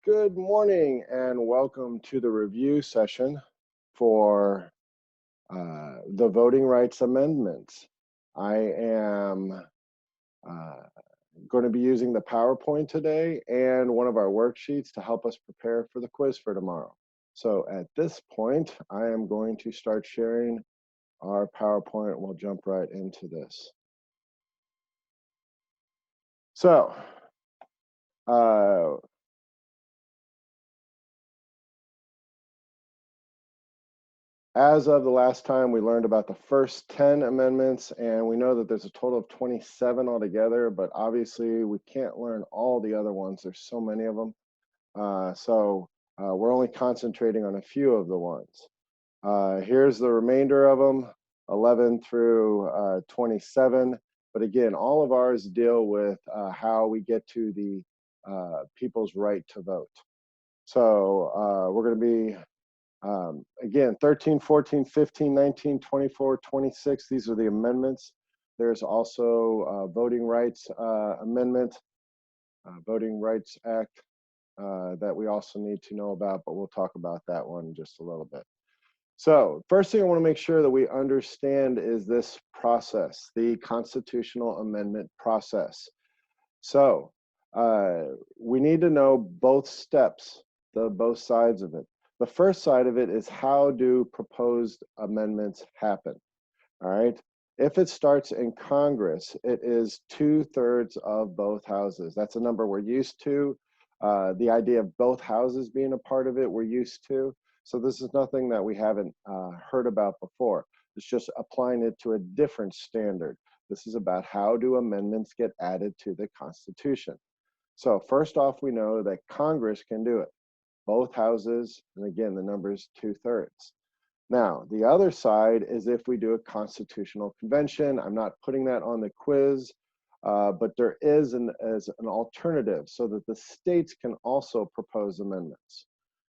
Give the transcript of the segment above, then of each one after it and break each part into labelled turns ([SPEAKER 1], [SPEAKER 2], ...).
[SPEAKER 1] Good morning and welcome to the review session for the Voting Rights Amendments. I am going to be using the PowerPoint today and one of our worksheets to help us prepare for the quiz for tomorrow. So at this point, I am going to start sharing our PowerPoint. We'll jump right into this. So, as of the last time, we learned about the first 10 amendments, and we know that there's a total of 27 altogether, but obviously we can't learn all the other ones. There's so many of them. We're only concentrating on a few of the ones. Here's the remainder of them, 11 through 27. But again, all of ours deal with how we get to the people's right to vote. So we're going to be again, 13, 14, 15, 19, 24, 26, these are the amendments. There's also Voting Rights Amendment, Voting Rights Act that we also need to know about, but we'll talk about that one in just a little bit. So first thing I want to make sure that we understand is this process, the constitutional amendment process. So we need to know both steps, both sides of it. The first side of it is how do proposed amendments happen, all right? If it starts in Congress, it is 2/3 of both houses. That's a number we're used to. The idea of both houses being a part of it, we're used to. So this is nothing that we haven't heard about before. It's just applying it to a different standard. This is about how do amendments get added to the Constitution. So first off, we know that Congress can do it. Both houses, and again, the number is 2/3. Now, the other side is if we do a constitutional convention. I'm not putting that on the quiz, but there is as an alternative so that the states can also propose amendments.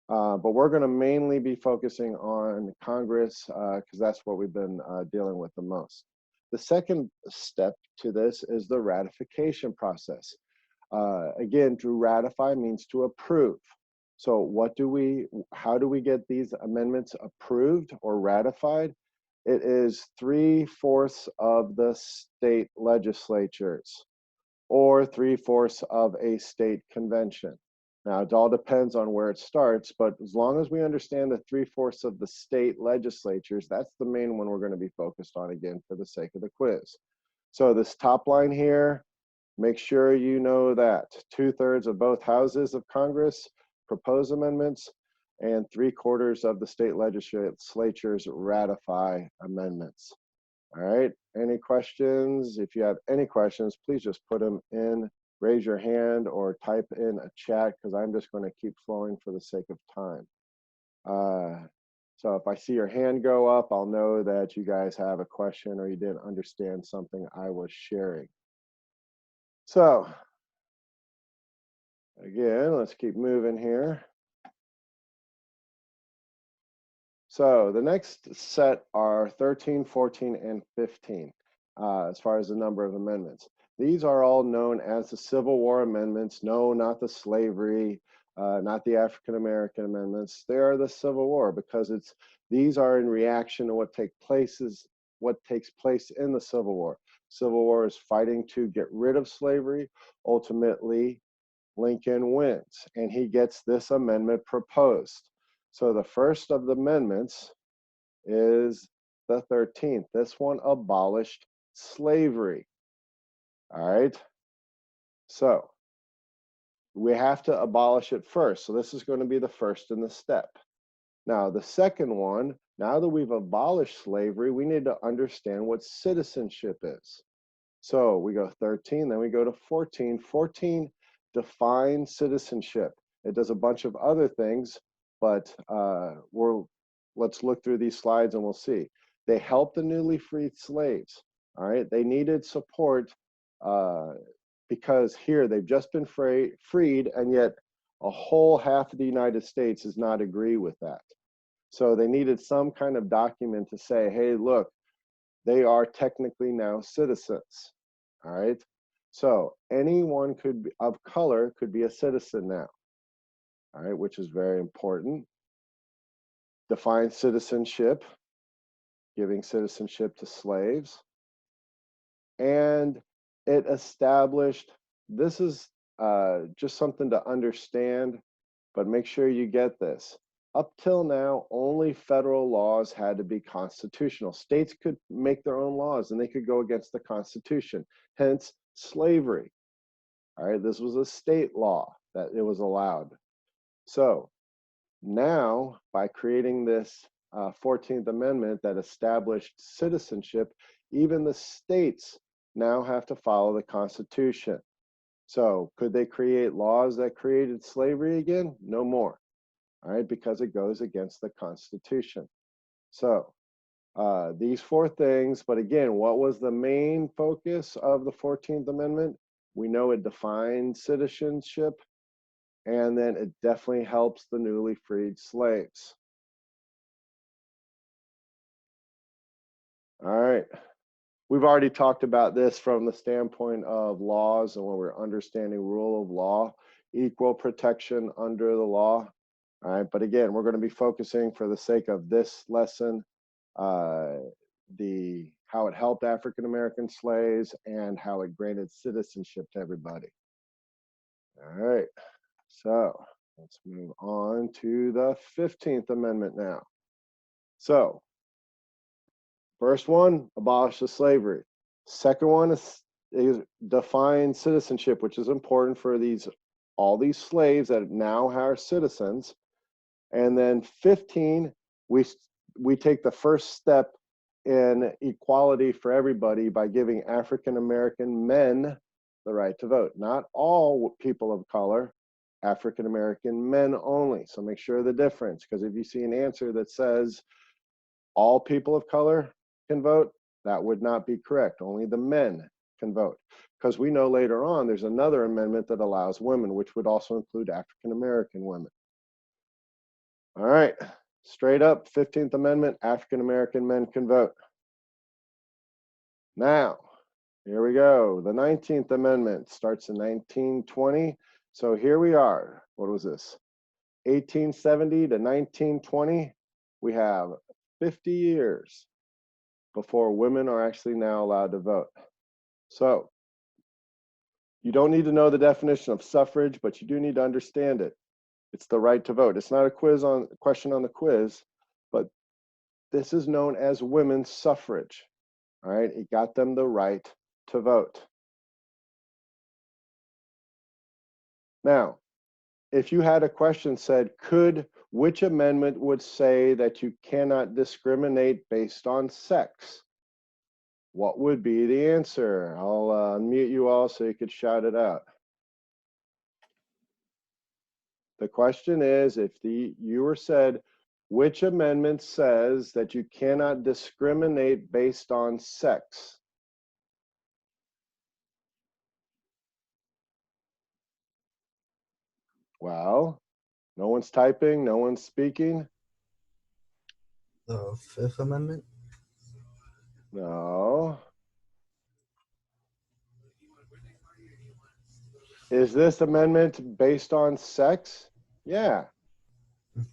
[SPEAKER 1] But we're going to mainly be focusing on Congress because that's what we've been dealing with the most. The second step to this is the ratification process. Again, to ratify means to approve. So how do we get these amendments approved or ratified? It is 3/4 of the state legislatures or 3/4 of a state convention. Now, it all depends on where it starts, but as long as we understand the 3/4 of the state legislatures, that's the main one we're going to be focused on again for the sake of the quiz. So this top line here, make sure you know that 2/3 of both houses of Congress propose amendments and 3/4 of the state legislatures ratify amendments. All right, any questions? If you have any questions, please just put them in, raise your hand or type in a chat because I'm just going to keep flowing for the sake of time. So if I see your hand go up, I'll know that you guys have a question or you didn't understand something I was sharing. So again, let's keep moving here. So the next set are 13, 14, and 15, as far as the number of amendments. These are all known as the Civil War amendments. No, not the slavery, not the African American amendments. They are the Civil War because these are in reaction to what takes place in the Civil War. Civil War is fighting to get rid of slavery. Ultimately, Lincoln wins, and he gets this amendment proposed. So the first of the amendments is the 13th. This one abolished slavery. All right. So we have to abolish it first. So this is going to be the first in the step. Now, the second one, now that we've abolished slavery, we need to understand what citizenship is. So we go 13, then we go to 14. 14 defines citizenship. It does a bunch of other things, but let's look through these slides and we'll see. They helped the newly freed slaves. All right, they needed support because here they've just been freed, and yet a whole half of the United States does not agree with that. So they needed some kind of document to say, hey, look, they are technically now citizens. All right. So anyone of color could be a citizen now. all right, which is very important. Define citizenship, giving citizenship to slaves. And it established, this is just something to understand, but make sure you get this. Up till now, only federal laws had to be constitutional. States could make their own laws and they could go against the Constitution, hence slavery. All right, this was a state law that it was allowed. So now, by creating this 14th Amendment that established citizenship, even the states now have to follow the Constitution. So could they create laws that created slavery again? No more, all right, because it goes against the Constitution. So these four things, but again, what was the main focus of the 14th Amendment? We know it defined citizenship, and then it definitely helps the newly freed slaves. All right. We've already talked about this from the standpoint of laws and when we're understanding rule of law, equal protection under the law. All right, but again, we're going to be focusing for the sake of this lesson, how it helped African American slaves and how it granted citizenship to everybody. All right, so let's move on to the 15th Amendment now. So first one, abolish the slavery. Second one is define citizenship, which is important for all these slaves that now are citizens. And then 15, we take the first step in equality for everybody by giving African American men the right to vote. Not all people of color, African American men only. So make sure the difference, because if you see an answer that says all people of color can vote, that would not be correct. Only the men can vote. Because we know later on there's another amendment that allows women, which would also include African American women. All right, straight up, 15th Amendment, African American men can vote. Now, here we go. The 19th Amendment starts in 1920. So here we are. What was this? 1870 to 1920. We have 50 years before women are actually now allowed to vote. So you don't need to know the definition of suffrage, but you do need to understand it. It's the right to vote. It's not a question on the quiz, but this is known as women's suffrage. All right, it got them the right to vote. Now, if you had a question said, which amendment would say that you cannot discriminate based on sex? What would be the answer? I'll unmute you all so you could shout it out. The question is, if you were said, which amendment says that you cannot discriminate based on sex? Well, no one's typing, no one's speaking.
[SPEAKER 2] The Fifth Amendment?
[SPEAKER 1] No. Is this amendment based on sex? Yeah.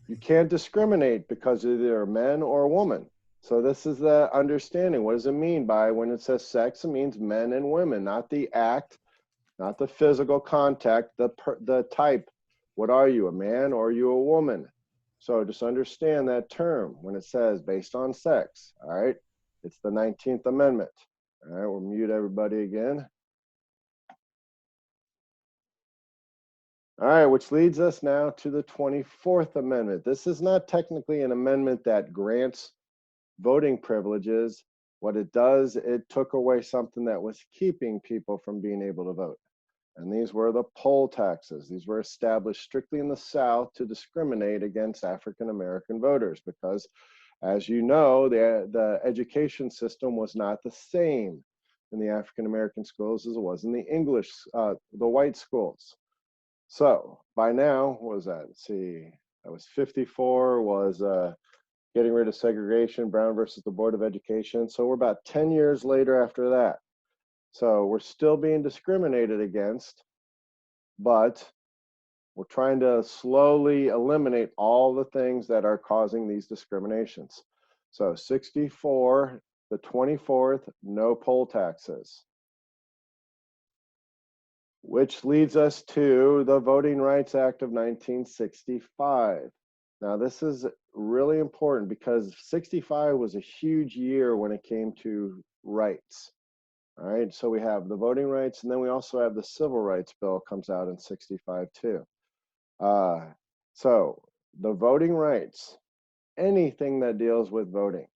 [SPEAKER 1] You can't discriminate because either a man or a woman. So this is the understanding. What does it mean by when it says sex? It means men and women, not the act, not the physical contact, the type. What are you, a man or are you a woman? So just understand that term when it says based on sex, all right? It's the 19th Amendment. All right, we'll mute everybody again. All right, which leads us now to the 24th Amendment. This is not technically an amendment that grants voting privileges. What it does, it took away something that was keeping people from being able to vote. And these were the poll taxes. These were established strictly in the South to discriminate against African American voters because, as you know, the education system was not the same in the African American schools as it was in the English, the white schools. So by now, what was that? Let's see, that was 54 was getting rid of segregation, Brown versus the Board of Education. So we're about 10 years later after that. So we're still being discriminated against, but We're trying to slowly eliminate all the things that are causing these discriminations. So 64, the 24th, no poll taxes. Which leads us to the Voting Rights Act of 1965. Now, this is really important because 65 was a huge year when it came to rights. All right, so we have the voting rights, and then we also have the Civil Rights Bill comes out in 65 too. So the voting rights, anything that deals with voting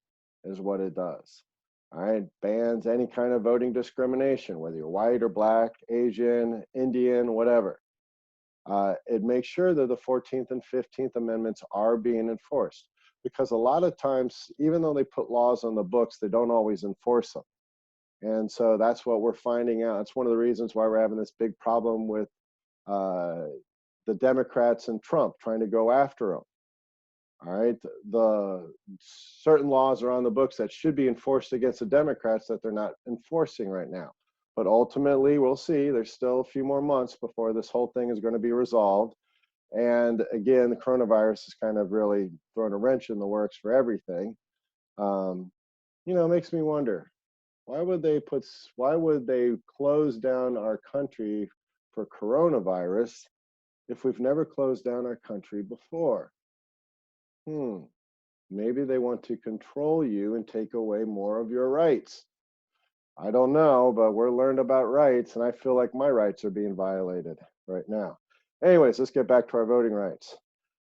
[SPEAKER 1] is what it does. All right, bans any kind of voting discrimination, whether you're white or black, Asian, Indian, whatever. It makes sure that the 14th and 15th Amendments are being enforced, because a lot of times, even though they put laws on the books, they don't always enforce them. And so that's what we're finding out. It's one of the reasons why we're having this big problem with the Democrats and Trump trying to go after them. All right, the certain laws are on the books that should be enforced against the Democrats that they're not enforcing right now. But ultimately, we'll see. There's still a few more months before this whole thing is going to be resolved. And again, the coronavirus is kind of really throwing a wrench in the works for everything. You know, it makes me wonder, why would they close down our country for coronavirus if we've never closed down our country before? Maybe they want to control you and take away more of your rights. I don't know, but we're learned about rights, and I feel like my rights are being violated right now. Anyways, let's get back to our voting rights.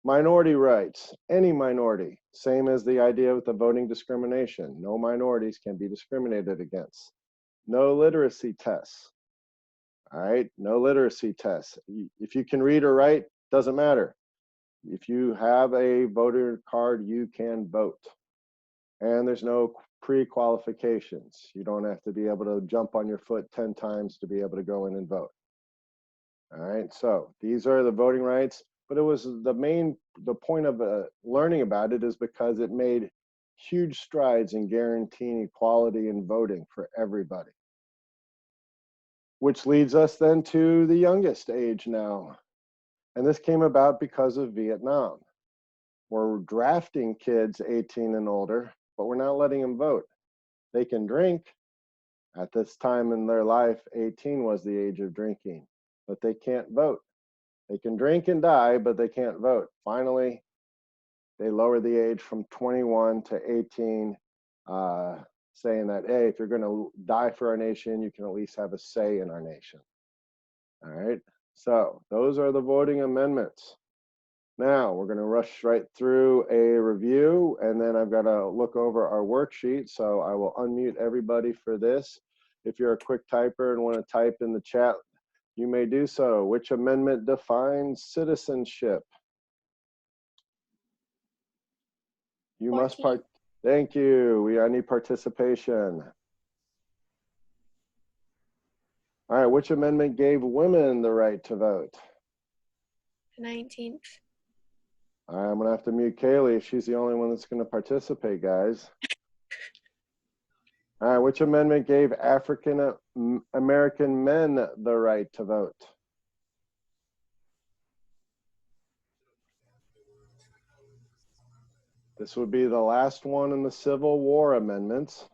[SPEAKER 1] Minority rights, any minority, same as the idea with the voting discrimination. No minorities can be discriminated against. No literacy tests. All right, no literacy tests. If you can read or write, doesn't matter. If you have a voter card, you can vote. And there's no pre-qualifications. You don't have to be able to jump on your foot 10 times to be able to go in and vote. All right, so these are the voting rights, but it was the point of learning about it is because it made huge strides in guaranteeing equality in voting for everybody. Which leads us then to the youngest age now. And this came about because of Vietnam. We're drafting kids 18 and older, but we're not letting them vote. They can drink. At this time in their life, 18 was the age of drinking, but they can't vote. They can drink and die, but they can't vote. Finally, they lower the age from 21 to 18, saying that, hey, if you're going to die for our nation, you can at least have a say in our nation. All right, so those are the voting amendments. Now we're going to rush right through a review, and then I've got to look over our worksheet. So I will unmute everybody for this. If you're a quick typer and want to type in the chat, you may do so. Which amendment defines citizenship? You
[SPEAKER 2] 14.
[SPEAKER 1] must part. Thank you. I need participation. All right. Which amendment gave women the right to vote?
[SPEAKER 2] 19th.
[SPEAKER 1] All right, I'm gonna have to mute Kaylee if she's the only one that's gonna participate, guys. All right, which amendment gave African American men the right to vote? This would be the last one in the Civil War amendments.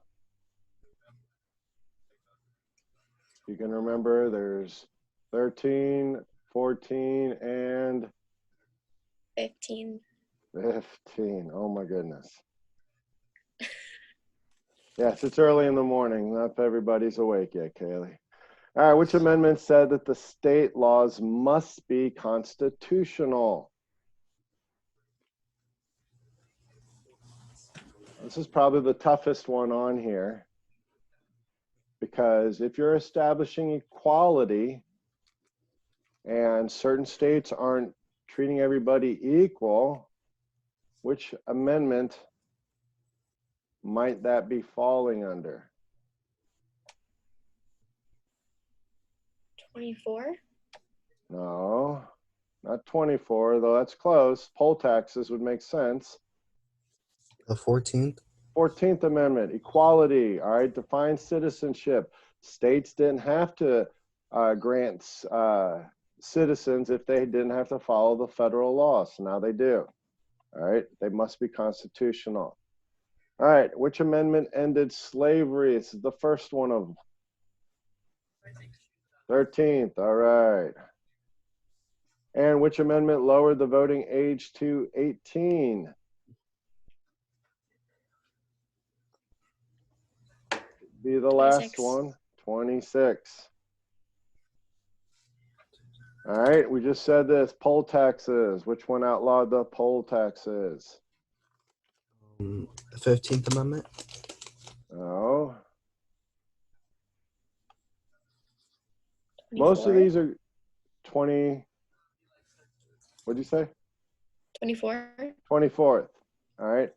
[SPEAKER 1] You can remember there's 13, 14, and
[SPEAKER 2] 15.
[SPEAKER 1] 15. Oh my goodness. Yes, it's early in the morning. Not everybody's awake yet, Kaylee. All right, which amendment said that the state laws must be constitutional? This is probably the toughest one on here, because if you're establishing equality and certain states aren't treating everybody equal, which amendment might that be falling under?
[SPEAKER 2] 24.
[SPEAKER 1] No, not 24, though that's close. Poll taxes would make sense.
[SPEAKER 3] The 14th.
[SPEAKER 1] 14th Amendment, equality, all right, defines citizenship. States didn't have to grant citizens if they didn't have to follow the federal law. So now they do. All right, they must be constitutional. All right, which amendment ended slavery? This is the first one of 13th. All right. And which amendment lowered the voting age to 18? Be the last
[SPEAKER 2] 26.
[SPEAKER 1] one. 26. All right, we just said this. Poll taxes. Which one outlawed the poll taxes?
[SPEAKER 3] The 15th Amendment.
[SPEAKER 1] Oh.
[SPEAKER 2] 24.
[SPEAKER 1] Most of these are 20. What'd you say?
[SPEAKER 2] 24.
[SPEAKER 1] 24th. All right.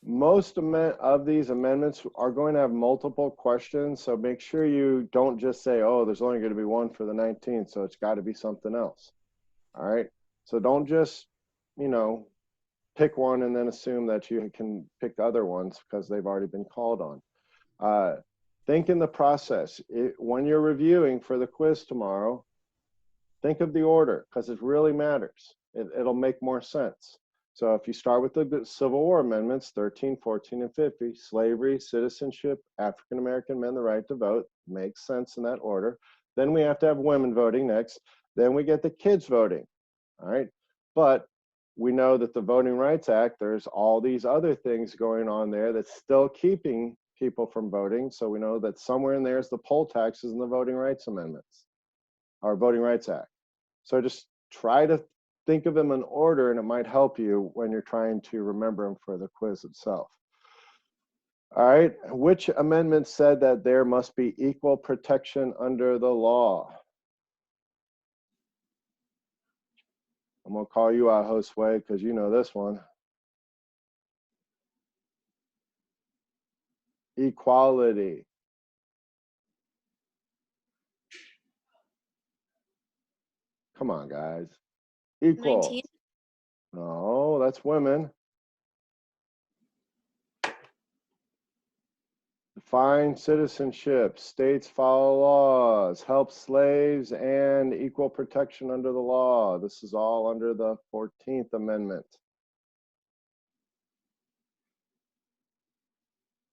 [SPEAKER 1] Most of these amendments are going to have multiple questions, so make sure you don't just say, oh, there's only going to be one for the 19th, so it's got to be something else. All right. So don't just, pick one and then assume that you can pick other ones because they've already been called on. Think in the process. When you're reviewing for the quiz tomorrow, think of the order because it really matters. It'll make more sense. So if you start with the Civil War amendments, 13, 14, and 50, slavery, citizenship, African-American men the right to vote, makes sense in that order. Then we have to have women voting next. Then we get the kids voting, all right? But we know that the Voting Rights Act, there's all these other things going on there that's still keeping people from voting. So we know that somewhere in there is the poll taxes and the Voting Rights Amendments, or Voting Rights Act. So just try to think of them in order, and it might help you when you're trying to remember them for the quiz itself. All right, which amendment said that there must be equal protection under the law? I'm gonna call you out, Josue, because you know this one. Equality. Come on, guys. Equal.
[SPEAKER 2] 19.
[SPEAKER 1] No, that's women. Define citizenship, states follow laws, help slaves, and equal protection under the law. This is all under the 14th Amendment.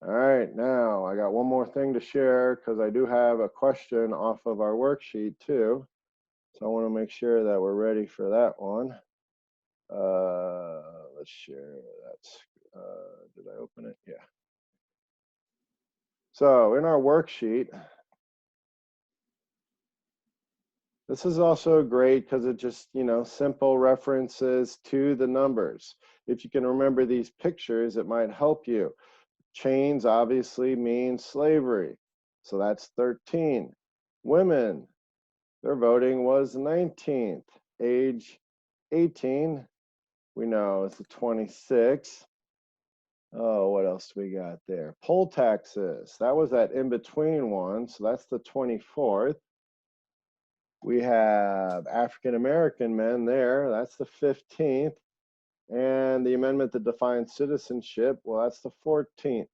[SPEAKER 1] All right, now I got one more thing to share because I do have a question off of our worksheet too. So I want to make sure that we're ready for that one. Let's share that. Did I open it? Yeah. So in our worksheet, this is also great because it just, simple references to the numbers. If you can remember these pictures, it might help you. Chains obviously mean slavery. So that's 13. Women, their voting was 19th. Age 18, we know is the 26th. Oh, what else do we got there? Poll taxes, that was that in-between one, so that's the 24th. We have African-American men there, that's the 15th. And the amendment that defines citizenship, well, that's the 14th.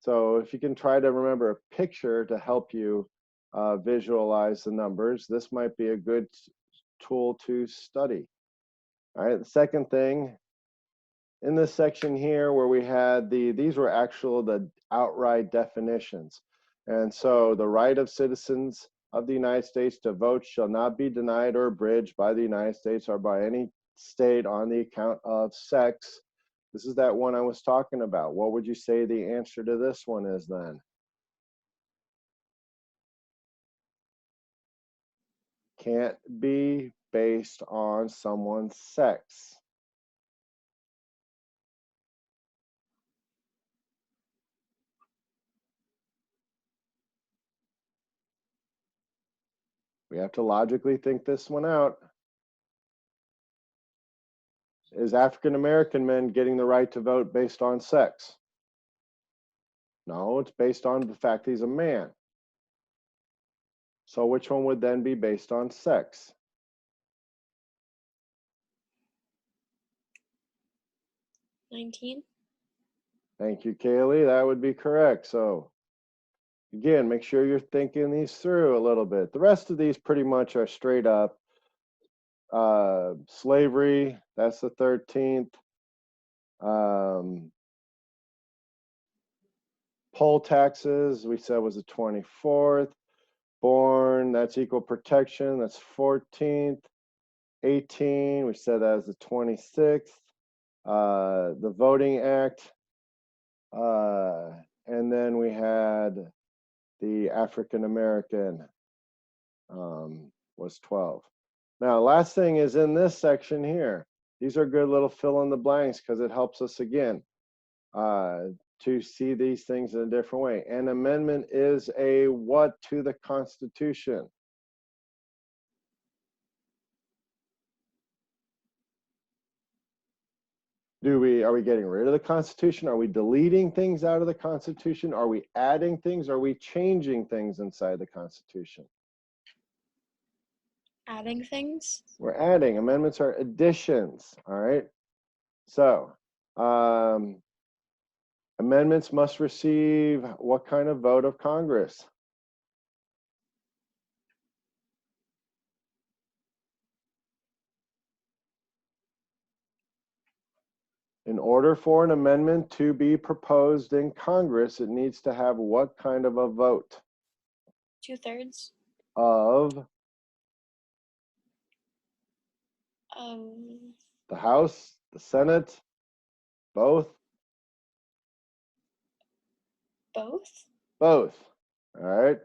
[SPEAKER 1] So if you can try to remember a picture to help you visualize the numbers, this might be a good tool to study. All right, the second thing, in this section here where we had these were the outright definitions. And so the right of citizens of the United States to vote shall not be denied or abridged by the United States or by any state on the account of sex. This is that one I was talking about. What would you say the answer to this one is then? Can't be based on someone's sex. We have to logically think this one out. Is African-American men getting the right to vote based on sex? No, it's based on the fact he's a man. So which one would then be based on sex?
[SPEAKER 2] 19.
[SPEAKER 1] Thank you, Kaylee. That would be correct. So again, make sure you're thinking these through a little bit. The rest of these pretty much are straight up. Slavery, that's the 13th. Poll taxes, we said was the 24th. Born, that's equal protection, that's 14th. 18, we said that was the 26th. The Voting Act, and then we had the African American was 12. Now, last thing is in this section here. These are good little fill in the blanks because it helps us again to see these things in a different way. An amendment is a what to the Constitution? Are we getting rid of the Constitution? Are we deleting things out of the Constitution? Are we adding things? Are we changing things inside the Constitution?
[SPEAKER 2] Adding things.
[SPEAKER 1] We're adding. Amendments are additions. All right. So amendments must receive what kind of vote of Congress? In order for an amendment to be proposed in Congress, it needs to have what kind of a vote?
[SPEAKER 2] 2/3
[SPEAKER 1] Of the House, the Senate, both?
[SPEAKER 2] both.
[SPEAKER 1] Both. All right.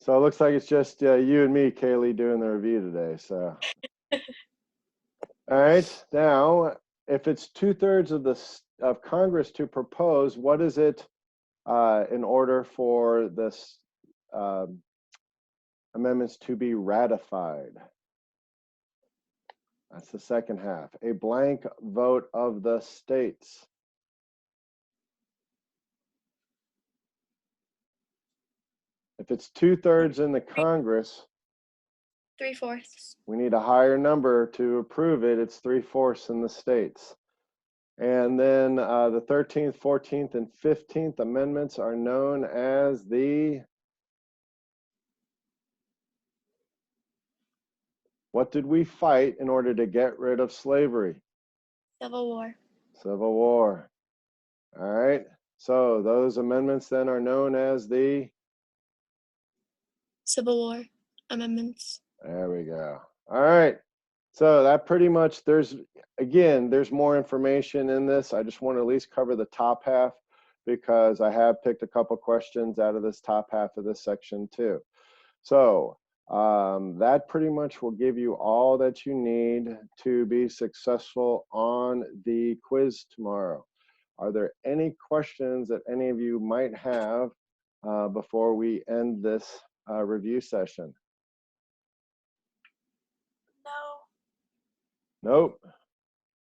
[SPEAKER 1] So it looks like it's just you and me, Kaylee, doing the review today. So, all right. Now, if it's 2/3 of Congress to propose, what is it in order for this amendments to be ratified? That's the second half. A blank vote of the states. If it's 2/3 in the Congress,
[SPEAKER 2] 3/4.
[SPEAKER 1] we need a higher number to approve it. It's 3/4 in the states. And then the 13th, 14th, and 15th Amendments are known as the, what did we fight in order to get rid of slavery?
[SPEAKER 2] Civil War.
[SPEAKER 1] Civil War. All right. So those amendments then are known as the,
[SPEAKER 2] Civil War amendments.
[SPEAKER 1] there we go. All right. So that pretty much, there's more information in this. I just want to at least cover the top half because I have picked a couple questions out of this top half of this section too. So that pretty much will give you all that you need to be successful on the quiz tomorrow. Are there any questions that any of you might have before we end this review session? Nope.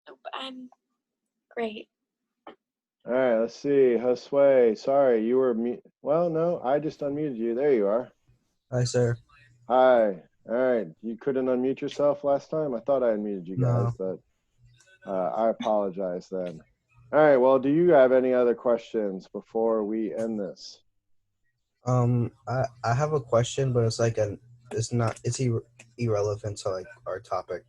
[SPEAKER 2] Nope. I'm great.
[SPEAKER 1] All right, let's see. Josue, sorry, you were mute. Well, no, I just unmuted you. There you are.
[SPEAKER 3] Hi, sir.
[SPEAKER 1] Hi. All right, you couldn't unmute yourself last time? I thought I unmuted you guys, but I apologize then. All right, well, do you have any other questions before we end this?
[SPEAKER 3] I have a question, but it's like it's irrelevant to like our topic.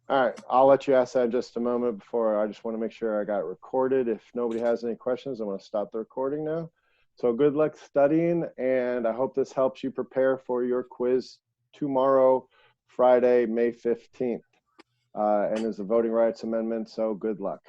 [SPEAKER 1] All right, I'll let you ask that in just a moment. Before, I just want to make sure I got it recorded. If nobody has any questions, I'm going to stop the recording now. So good luck studying, and I hope this helps you prepare for your quiz tomorrow, Friday, May 15th. And there's a voting rights amendment, so good luck.